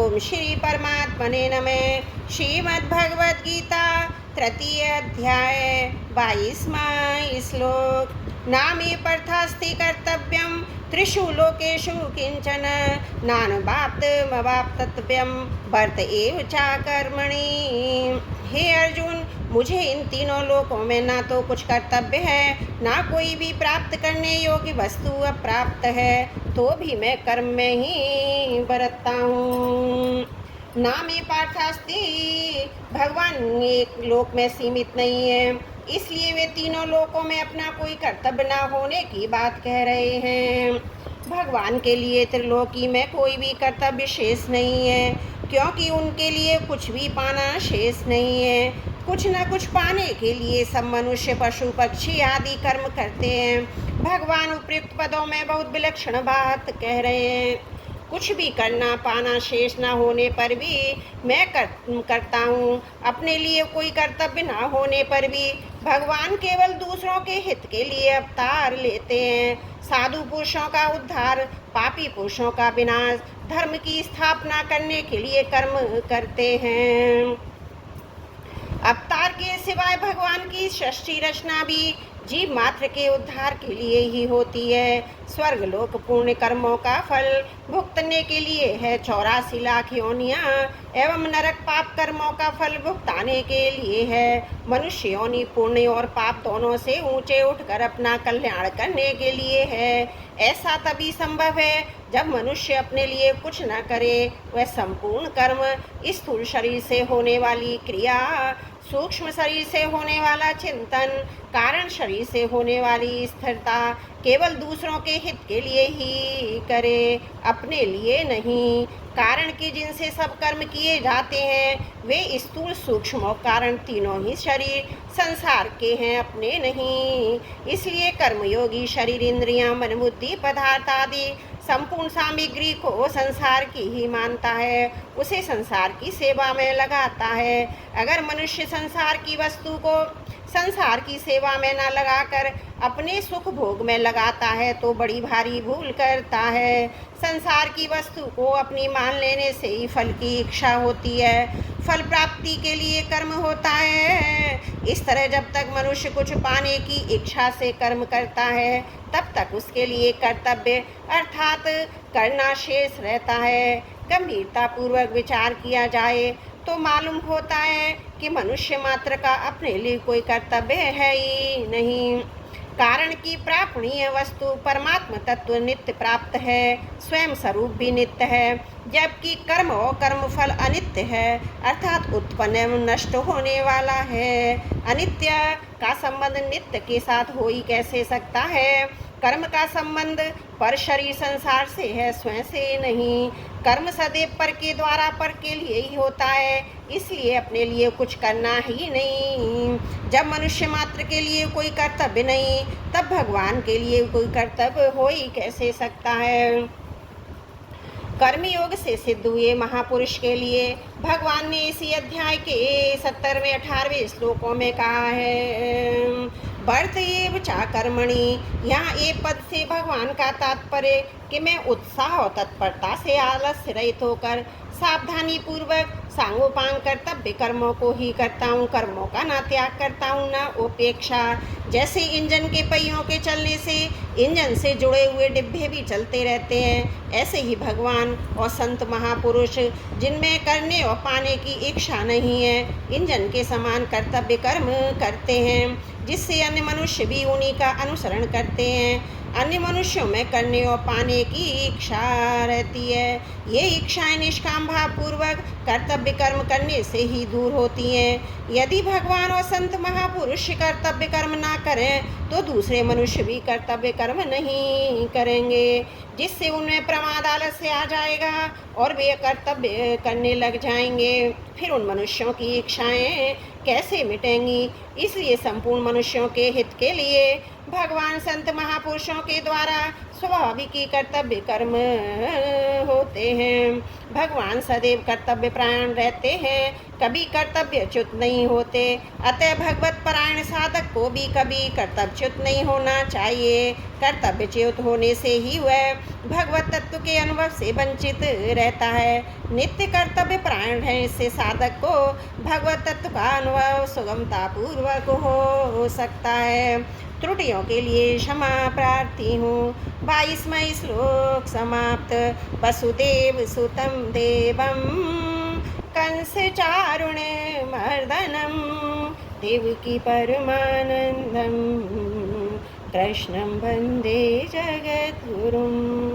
ओम श्री परमात्मने नमः। श्रीमद्भगवद्गीता तृतीय अध्याय 22वां श्लोक। नामे पार्थास्ति कर्तव्यं त्रिषु लोकेषु किंचन नानवाप्तमवाप्तव्यं वर्त एव च कर्मणि। हे अर्जुन, मुझे इन तीनों लोकों में ना तो कुछ कर्तव्य है, ना कोई भी प्राप्त करने योग्य वस्तु अप्राप्त है, तो भी मैं कर्म में ही बरतता हूँ। नामे पार्थास्ति, भगवान एक लोक में सीमित नहीं है, इसलिए वे तीनों लोकों में अपना कोई कर्तव्य ना होने की बात कह रहे हैं। भगवान के लिए त्रिलोकी में कोई भी कर्तव्य शेष नहीं है, क्योंकि उनके लिए कुछ भी पाना शेष नहीं है। कुछ न कुछ पाने के लिए सब मनुष्य, पशु, पक्षी आदि कर्म करते हैं। भगवान उपयुक्त पदों में बहुत विलक्षण बात कह रहे हैं। कुछ भी करना पाना शेष न होने पर भी मैं करता हूँ। अपने लिए कोई कर्तव्य न होने पर भी भगवान केवल दूसरों के हित के लिए अवतार लेते हैं। साधु पुरुषों का उद्धार, पापी पुरुषों का विनाश, धर्म की स्थापना करने के लिए कर्म करते हैं। अवतार के सिवाय भगवान की सृष्टि रचना भी जीव मात्र के उद्धार के लिए ही होती है। स्वर्ग लोक पुण्य कर्मों का फल भुगतने के लिए है 84 लाख योनियाँ, एवं नरक पाप कर्मों का फल भुगताने के लिए है। मनुष्य योनि पुण्य और पाप दोनों से ऊंचे उठकर अपना कल्याण करने के लिए है। ऐसा तभी संभव है जब मनुष्य अपने लिए कुछ न करे। वह संपूर्ण कर्म, स्थूल शरीर से होने वाली क्रिया, सूक्ष्म शरीर से होने वाला चिंतन, कारण शरीर से होने वाली स्थिरता केवल दूसरों के हित के लिए ही करे, अपने लिए नहीं। कारण कि जिनसे सब कर्म किए जाते हैं वे स्थूल, सूक्ष्म और कारण तीनों ही शरीर संसार के हैं, अपने नहीं। इसलिए कर्मयोगी शरीर, इंद्रियां, मन, बुद्धि, पदार्थ आदि संपूर्ण सामग्री को संसार की ही मानता है, उसे संसार की सेवा में लगाता है। अगर मनुष्य संसार की वस्तु को संसार की सेवा में न लगाकर अपने सुख भोग में लगाता है तो बड़ी भारी भूल करता है। संसार की वस्तु को अपनी मान लेने से ही फल की इच्छा होती है, फल प्राप्ति के लिए कर्म होता है। इस तरह जब तक मनुष्य कुछ पाने की इच्छा से कर्म करता है तब तक उसके लिए कर्तव्य अर्थात करना शेष रहता है। गंभीरता पूर्वक विचार किया जाए तो मालूम होता है कि मनुष्य मात्र का अपने लिए कोई कर्तव्य है ही नहीं। कारण की प्रापणीय वस्तु परमात्म तत्व नित्य प्राप्त है, स्वयं स्वरूप भी नित्य है, जबकि कर्म और कर्मफल अनित्य है, अर्थात उत्पन्न एवं नष्ट होने वाला है। अनित्य का संबंध नित्य के साथ हो ही कैसे सकता है। कर्म का संबंध पर शरीर संसार से है, स्वयं से नहीं। कर्म सदैव पर के द्वारा पर के लिए ही होता है, इसलिए अपने लिए कुछ करना ही नहीं। जब मनुष्य मात्र के लिए कोई कर्तव्य नहीं, तब भगवान के लिए कोई कर्तव्य हो ही कैसे सकता है। कर्मयोग से सिद्ध हुए महापुरुष के लिए भगवान ने इसी अध्याय के 70वें 18वें श्लोकों में कहा है, वर्त एव चा कर्मणि। यहाँ एक पद से भगवान का तात्पर्य कि मैं उत्साह और तत्परता से आलस्य रहित होकर सावधानी पूर्वक सांगोपांग कर्तव्य कर्मों को ही करता हूँ। कर्मों का ना त्याग करता हूँ ना उपेक्षा। जैसे इंजन के पहियों के चलने से इंजन से जुड़े हुए डिब्बे भी चलते रहते हैं, ऐसे ही भगवान और संत महापुरुष जिनमें करने और पाने की इच्छा नहीं है, इंजन के समान कर्तव्य कर्म करते हैं, जिससे अन्य मनुष्य भी उन्हीं का अनुसरण करते हैं। अन्य मनुष्यों में करने और पाने की इच्छा रहती है। ये इच्छाएं निष्काम भाव पूर्वक कर्तव्य कर्म करने से ही दूर होती हैं। यदि भगवान और संत महापुरुष कर्तव्य कर्म ना करें तो दूसरे मनुष्य भी कर्तव्य कर्म नहीं करेंगे, जिससे उनमें प्रमाद आलस्य आ जाएगा और वे कर्तव्य करने लग जाएंगे। फिर उन मनुष्यों की इच्छाएं कैसे मिटेंगी। इसलिए संपूर्ण मनुष्यों के हित के लिए भगवान संत महापुरुषों के द्वारा स्वाभाविक ही कर्तव्य कर्म होते हैं। भगवान सदैव कर्तव्य परायण रहते हैं, कभी कर्तव्यच्युत नहीं होते। अतः भगवत परायण साधक को भी कभी कर्तव्यच्युत नहीं होना चाहिए। कर्तव्यच्युत होने से ही वह भगवत तत्व के अनुभव से वंचित रहता है। नित्य कर्तव्य परायण रहने से साधक को भगवत तत्व का अनुभव सुगमता पूर्वक हो सकता है। त्रुटियों के लिए क्षमा प्रार्थी हूँ। 22वां श्लोक समाप्त। वसुदेव सुतं देवं कंस चारुण मर्दनम देवकी परमानंदम कृष्णं वंदे जगद्गुरुम्।